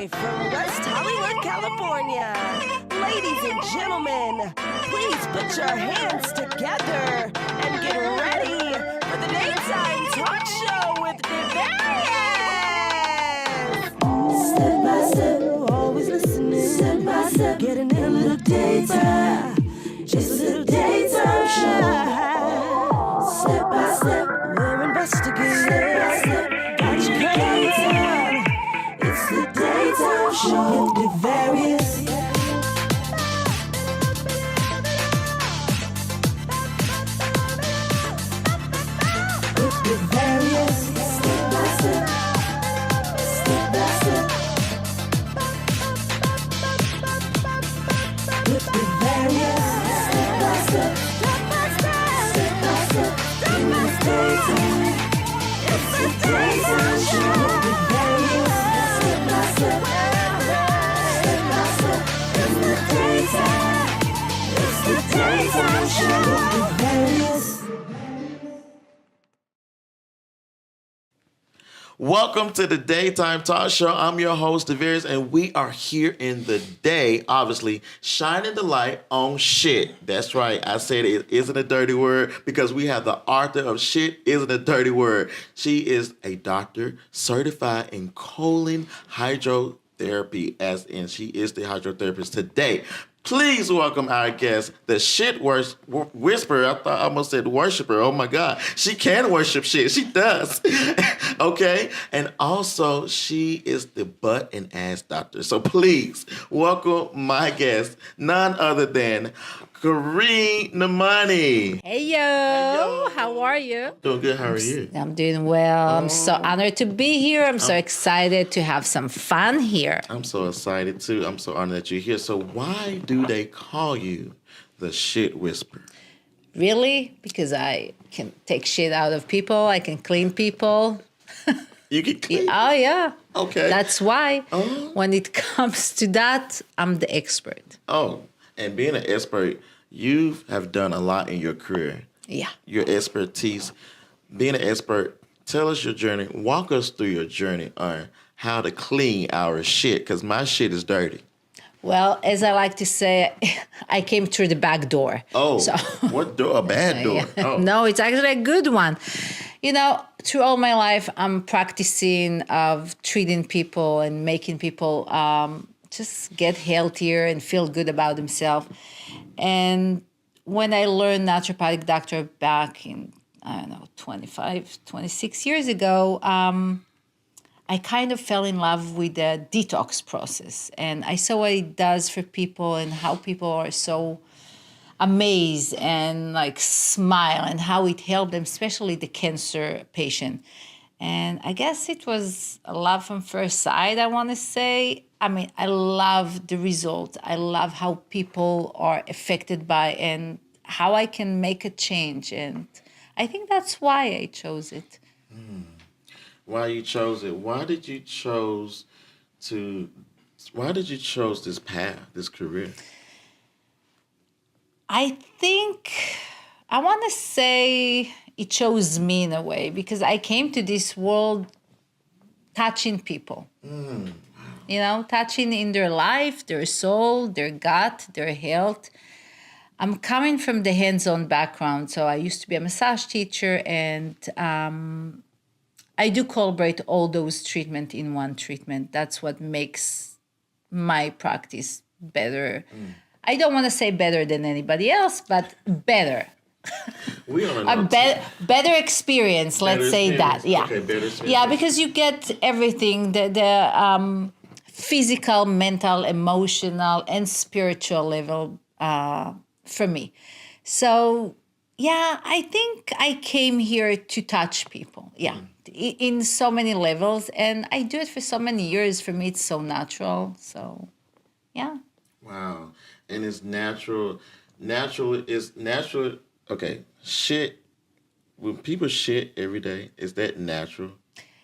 Live from West Hollywood, California. Ladies and gentlemen, please put your hands together and get ready for the Daytime Talk Show with Devarius. Step by step, always listening. Step by step, getting in a little daytime. Just a little daytime show. Step by step, we're investigating. Step by step, got you covered. It's the Daytime Show with Devarius. With Devarius. Step by step. Step by step. With Devarius. Step by step. Step by step. Step by step. In the daytime. It's the Daytime Show with Devarius. Step by step. Step by step. In the daytime. It's the Daytime Show with Devarius. Welcome to the Daytime Talk Show. I'm your host, Devarius, and we are here in the day, obviously, shining the light on shit. That's right. I said it isn't a dirty word because we have the author of Shit Isn't a Dirty Word. She is a doctor certified in colon hydrotherapy, as in she is the hydrotherapist today. Please welcome our guest, the shit whisperer. I thought I almost said worshiper. Oh my God. She can worship shit. She does. Okay. And also, she is the butt and ass doctor. So please welcome my guest, none other than Karin Nahmani. Hey yo, how are you? Doing good. How are you? I'm doing well. I'm so honored to be here. I'm so excited to have some fun here. I'm so excited too. I'm so honored that you're here. So why do they call you the shit whisperer? Really? Because I can take shit out of people. I can clean people. You can clean. Oh yeah. Okay. That's why Oh. when it comes to that, I'm the expert. Oh, and being an expert, you have done a lot in your career. Yeah. Your expertise. Being an expert, tell us your journey. Walk us through your journey on how to clean our shit, because my shit is dirty. Well, as I like to say, I came through the back door. Oh, So what door? A bad door. Yeah. Oh. No, it's actually a good one. You know, through all my life, I'm practicing of treating people and making people just get healthier and feel good about themselves. And when I learned naturopathic doctor back in, 26 years ago, I kind of fell in love with the detox process. And I saw what it does for people and how people are so amazed and like smile and how it helped them, especially the cancer patient. And I guess it was a love from first sight, I want to say. I mean, I love the result. I love how people are affected by and how I can make a change. And I think that's why I chose it. Why you chose it? Why did you chose this path, this career? I think I want to say it chose me in a way because I came to this world touching people. You know, touching in their life, their soul, their gut, their health. I'm coming from the hands-on background. So I used to be a massage teacher and I do collaborate all those treatments in one treatment. That's what makes my practice better. I don't want to say better than anybody else, but better. We on A better experience, let's say that. Yeah. Okay, better experience. Yeah, because you get everything, the physical, mental, emotional, and spiritual level for me. So, yeah, I think I came here to touch people. Yeah, in so many levels. And I do it for so many years. For me, it's so natural. So, yeah. Wow. And it's natural. Natural. Okay. Shit. When people shit every day, is that natural?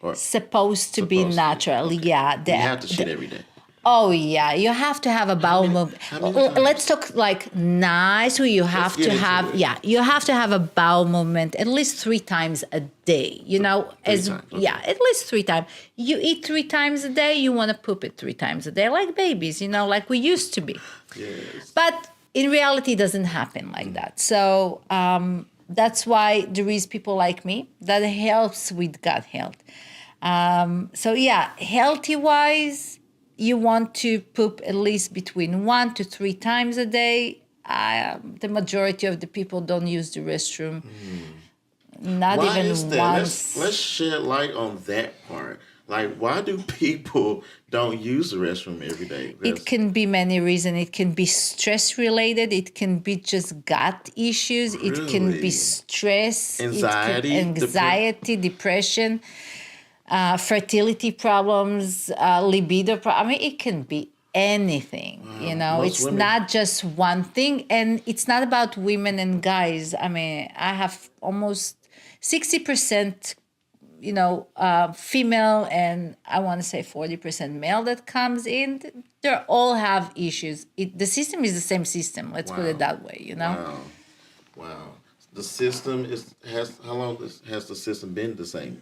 Or Supposed to be Supposed to. natural. Okay. Yeah. you have to shit every day. Oh yeah, you have to have a bowel movement. how many Let's talk like nice. Where you have get to into have, it. yeah, you have to have a bowel movement at least 3 times a day. You know, Three times, okay. yeah, at least 3 times. You eat 3 times a day. You want to poop it 3 times a day, like babies. You know, like we used to be. Yes. But in reality, it doesn't happen like that. So that's why there is people like me that helps with gut health. So yeah, healthy wise, you want to poop at least between 1 to 3 times a day. The majority of the people don't use the restroom, not Why even is that? once. Let's shed light on that part. Like, why do people don't use the restroom every day? It can be many reasons. It can be stress related. It can be just gut issues. It can be Really? stress, Anxiety, anxiety, depression, fertility problems, libido. I mean, it can be anything. You know, Most it's women- not just one thing, and it's not about women and guys. I mean, I have almost 60%. Female, and I want to say 40% male that comes in. They all have issues. The system is the same system. Let's put it that way. You know. Wow. The system has how long has the system been the same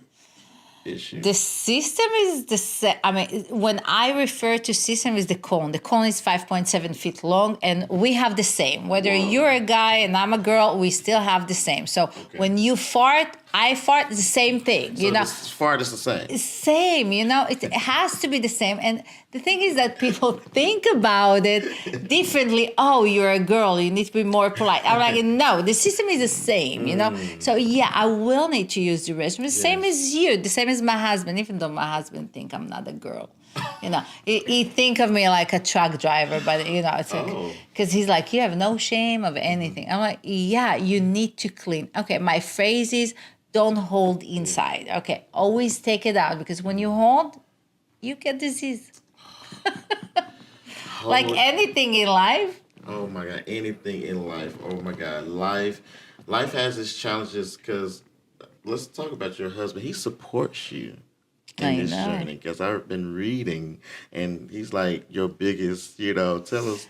issue? The system is the same. I mean, when I refer to system, is the cone. The cone is 5.7 feet long, and we have the same. Whether you're a guy and I'm a girl, we still have the same. So when you fart, I fart, the same thing. So you know, as far as the same. same. You know, it has to be the same. And the thing is that people think about it differently. Oh, you're a girl, you need to be more polite. I'm like, no, the system is the same. You know. So yeah, I will need to use the restroom. The same as you. The same as my husband. Even though my husband think I'm not a girl. You know, he think of me like a truck driver, but you know, it's because he's like, you have no shame of anything. I'm like, yeah, you need to clean. Okay, my phrase is, don't hold inside. Okay, always take it out, because when you hold, you get disease. Like anything in life. Oh my God, anything in life. Oh my God, life has its challenges. Because let's talk about your husband. He supports you in this journey, because I've been reading, and he's like your biggest. Tell us.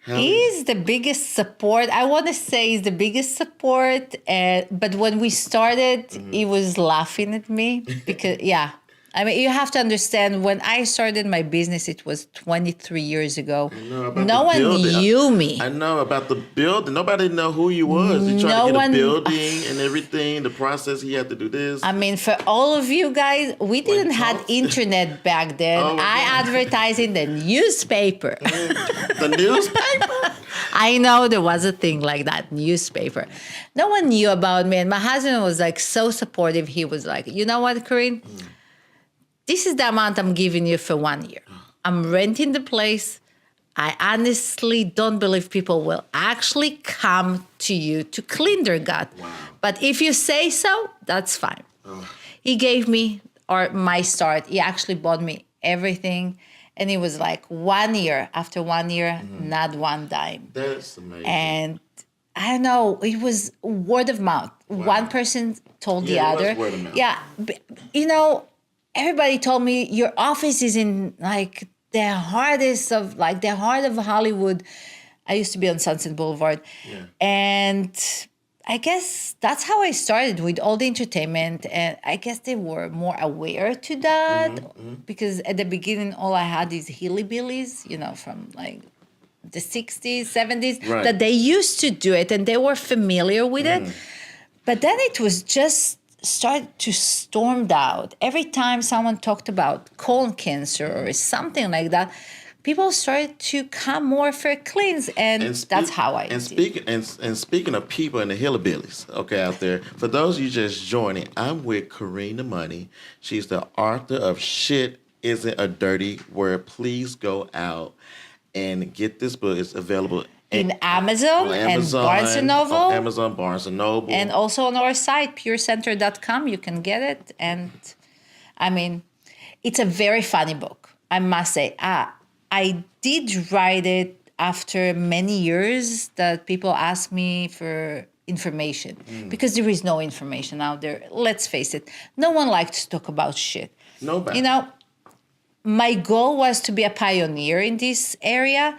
He's the biggest support. I want to say he's the biggest support. But when we started, he was laughing at me because, yeah. I mean, you have to understand, when I started my business, it was 23 years ago. No one knew me. I know about the building. Nobody know who you was. You tried to get a building and everything. The process, he had to do this. I mean, for all of you guys, we didn't have internet back then. I advertised in the newspaper. The newspaper? I know there was a thing like that, newspaper. No one knew about me. And my husband was like so supportive. He was like, you know what, Karin? This is the amount I'm giving you for 1 year. I'm renting the place. I honestly don't believe people will actually come to you to clean their gut. Wow. But if you say so, that's fine. He gave me my start. He actually bought me everything. And it was like 1 year. After 1 year, not one dime. That's amazing. And I don't know, it was word of mouth. Wow. One person told the it other. was word of mouth. Yeah. Everybody told me your office is in like the heart of Hollywood. I used to be on Sunset Boulevard. Yeah. And I guess that's how I started with all the entertainment. And I guess they were more aware to that because at the beginning, all I had is hillbillies, from like the 60s, 70s, that they used to do it and they were familiar with it. But then it was just started to storm out. Every time someone talked about colon cancer or something like that, people started to come more for cleans, and that's how I did. Speaking of people and the hillbillies, out there, for those of you just joining, I'm with Karin Nahmani. She's the author of Shit Isn't a Dirty Word. Please go out and get this book. It's available in Amazon and Barnes & Noble. Amazon, Barnes & Noble. And also on our site, purecenter.com, you can get it. And I mean, it's a very funny book, I must say. I did write it after many years that people ask me for information because there is no information out there. Let's face it. No one likes to talk about shit. Nobody. my goal was to be a pioneer in this area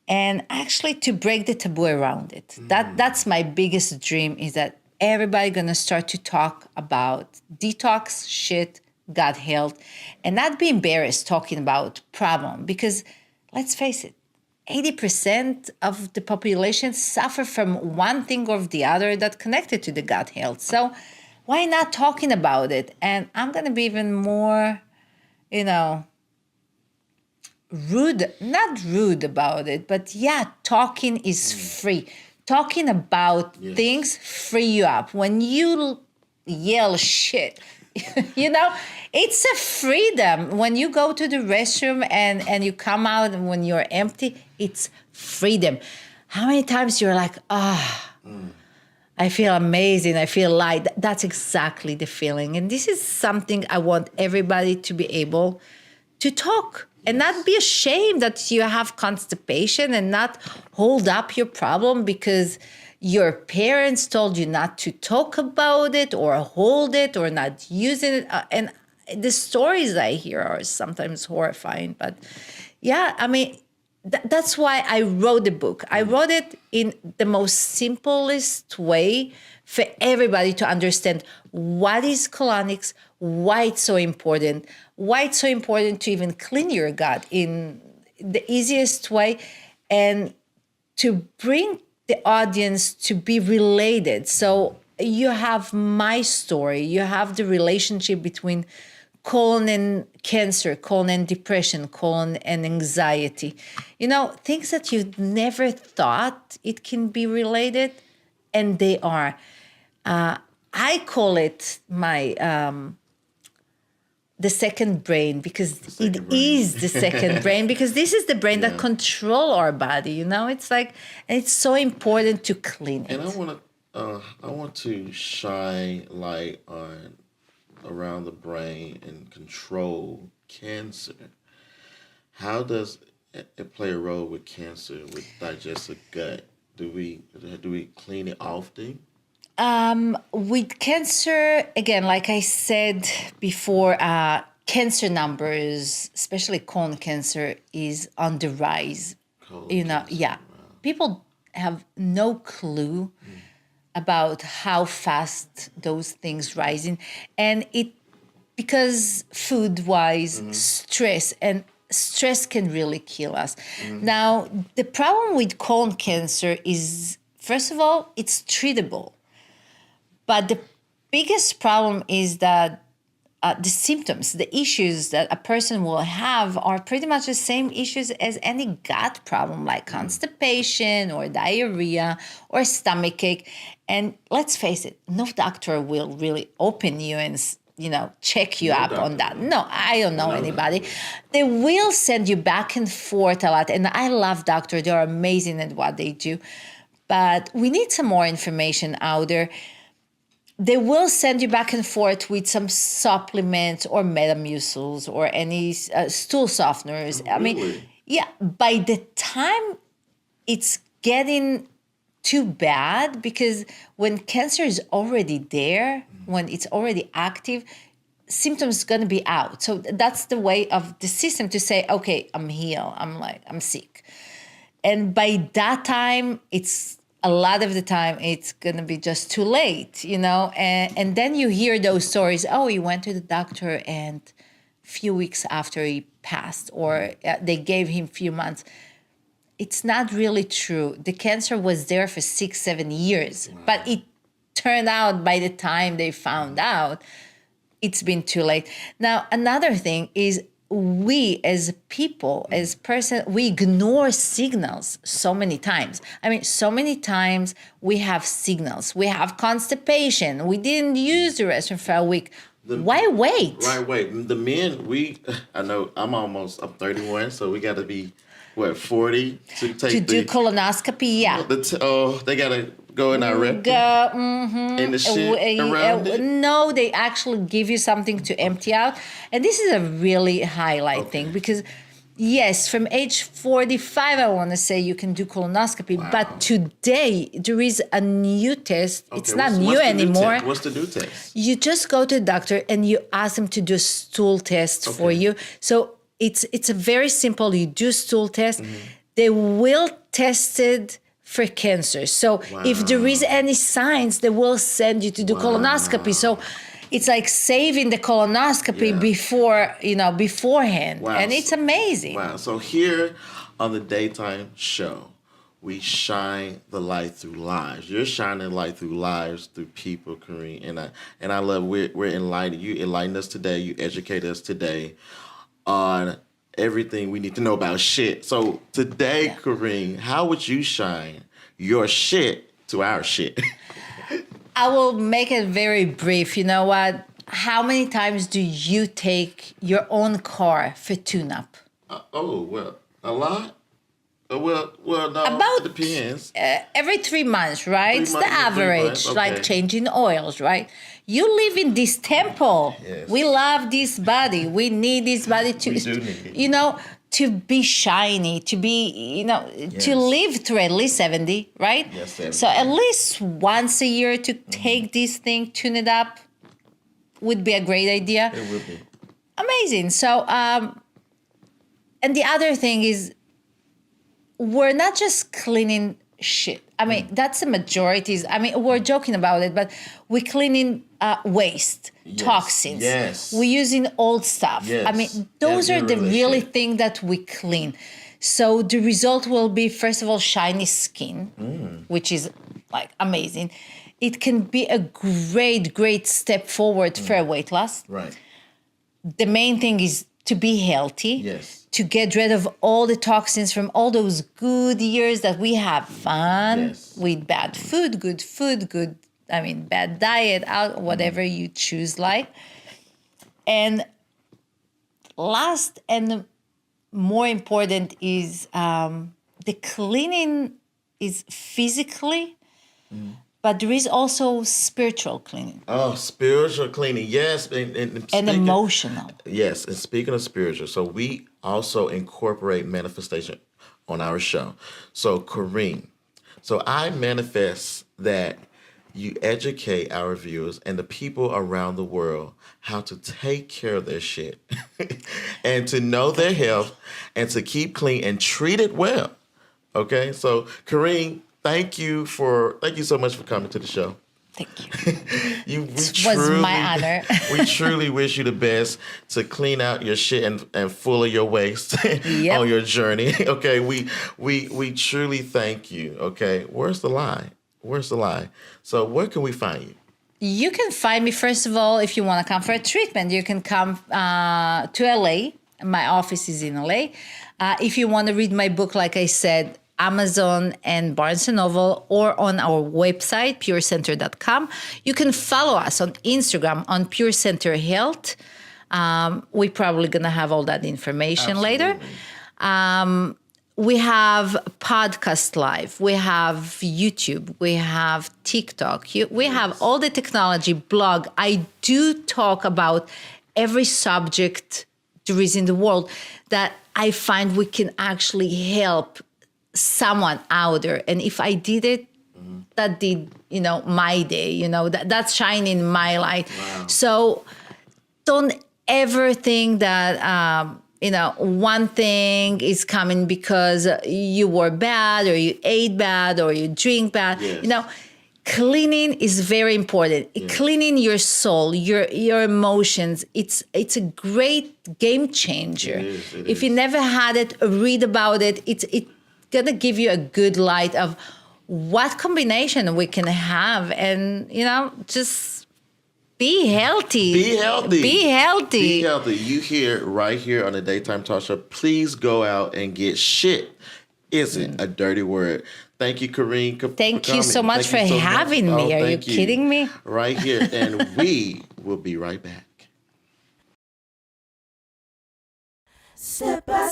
and actually to break the taboo around it. That's my biggest dream, is that everybody gonna start to talk about detox, shit, gut health, and not be embarrassed talking about problem, because let's face it, 80% of the population suffer from one thing or the other that connected to the gut health. So why not talking about it? And I'm gonna be even more, not rude about it, but yeah, talking is free. Talking about things free you up. When you yell shit, it's a freedom. When you go to the restroom and you come out and when you're empty, it's freedom. How many times you're like, I feel amazing, I feel light. That's exactly the feeling. And this is something I want everybody to be able to talk and not be ashamed that you have constipation, and not hold up your problem because your parents told you not to talk about it or hold it or not using it. And the stories I hear are sometimes horrifying. But yeah, I mean, that's why I wrote the book. I wrote it in the most simplest way for everybody to understand what is colonics, why it's so important, why it's so important to even clean your gut in the easiest way, and to bring the audience to be related. So you have my story, you have the relationship between colon and cancer, colon and depression, colon and anxiety. Things that you never thought it can be related, and they are. I call it my the second brain, because it is the second brain, because this is the brain that control our body. It's like, and it's so important to clean it. And I want to shine light on around the brain and control cancer. How does it play a role with cancer, with digestive gut? Do we clean it often? With cancer, again, like I said before, cancer numbers, especially colon cancer, is on the rise. Wow. People have no clue about how fast those things rising, and because food-wise, stress can really kill us. Now, the problem with colon cancer is, first of all, it's treatable. But the biggest problem is that the symptoms, the issues that a person will have are pretty much the same issues as any gut problem, like constipation or diarrhea or stomachache. And let's face it, no doctor will really open you and check you up on that. No, I don't know anybody. They will send you back and forth a lot. And I love doctors. They're amazing at what they do. But we need some more information out there. They will send you back and forth with some supplements or Metamucils or any stool softeners. Oh, really? By the time it's getting too bad, because when cancer is already there, when it's already active, symptoms going to be out. So that's the way of the system to say, okay, I'm healed. I'm sick. And by that time, a lot of the time, it's going to be just too late, and then you hear those stories. Oh, he went to the doctor and a few weeks after he passed, or they gave him a few months. It's not really true. The cancer was there for 6-7 years, but it turned out by the time they found out, it's been too late. Now, another thing is, we as people, as person, we ignore signals so many times. I mean, so many times we have signals. We have constipation. We didn't use the restroom for a week. Why wait? Right, wait. The men, I know I'm 31, so we got to be, 40 to take do colonoscopy? Yeah. They got to go in our rectum and the shit around it? No, they actually give you something to empty out. And this is a really highlight thing, because yes, from age 45, I want to say you can do colonoscopy. Wow. But today, there is a new test. Okay, it's not new anymore. What's the new test? You just go to the doctor and you ask him to do a stool test for you. So it's a very simple. You do stool test. They will test it for cancer. So if there is any signs, they will send you to do colonoscopy. So it's like saving the colonoscopy beforehand. And it's amazing. Wow. So here on the daytime show, we shine the light through lives. You're shining light through lives, through people, Karin. And I love we're enlightening. You enlighten us today. You educate us today on everything we need to know about shit. So today, Karin, how would you shine your shit to our shit? I will make it very brief. You know what? How many times do you take your own car for tune-up? Well, a lot. Well, no, About it depends. Every 3 months, right? 3 It's months, the 3 average, months, okay. like changing oils, right? You live in this temple. Yes. We love this body. We need this body to, We do need it. To be shiny, to be, to live through at least 70, right? Yes, 70. So at least once a year to take this thing, tune it up, would be a great idea. It would be. Amazing. So, and the other thing is, we're not just cleaning shit. I mean, that's the majority. I mean, we're joking about it, but we're cleaning waste, toxins. Yes. We're using old stuff. Yes. I mean, those are the really shit. thing that we clean. So the result will be, first of all, shiny skin, which is like amazing. It can be a great step forward for weight loss. Right. The main thing is to be healthy. Yes. To get rid of all the toxins from all those good years that we have fun with bad food, bad diet, out, whatever you choose like. And last and more important is the cleaning is physically, but there is also spiritual cleaning. Oh, spiritual cleaning. Yes. And Emotional. Yes. And speaking of spiritual, so we also incorporate manifestation on our show. So, Karin, so I manifest that you educate our viewers and the people around the world how to take care of their shit and to know their health and to keep clean and treat it well. Okay? So, Karin, thank you so much for coming to the show. Thank you. It was my honor. We truly wish you the best to clean out your shit and full of your waste on your journey. Okay, we truly thank you. Okay, where's the lie? So where can we find you? You can find me, first of all, if you want to come for a treatment, you can come to LA. My office is in LA. If you want to read my book, like I said, Amazon and Barnes & Noble, or on our website, purecenter.com. You can follow us on Instagram on Pure Center Health. We're probably going to have all that information later. We have podcast live. We have YouTube. We have TikTok. We have all the technology, blog. I do talk about every subject there is in the world that I find we can actually help someone out there. And if I did it, that did, my day, that's shining my light. Wow. So don't ever think that, one thing is coming because you were bad or you ate bad or you drink bad. Yes. Cleaning is very important. Yes. Cleaning your soul, your emotions. It's a great game changer. It if is. you never had it, read about it. It's gonna give you a good light of what combination we can have, and just be healthy. Be healthy. Be healthy. Be healthy. You hear right here on the Daytime Talk Show. Please go out and get shit. Isn't a dirty word. Thank you, Karin. Thank you so much for having me. Are you kidding me? Right here. And we will be right back. Step by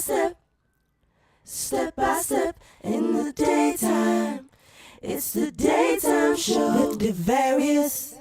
step, in the daytime. It's the daytime show with the various.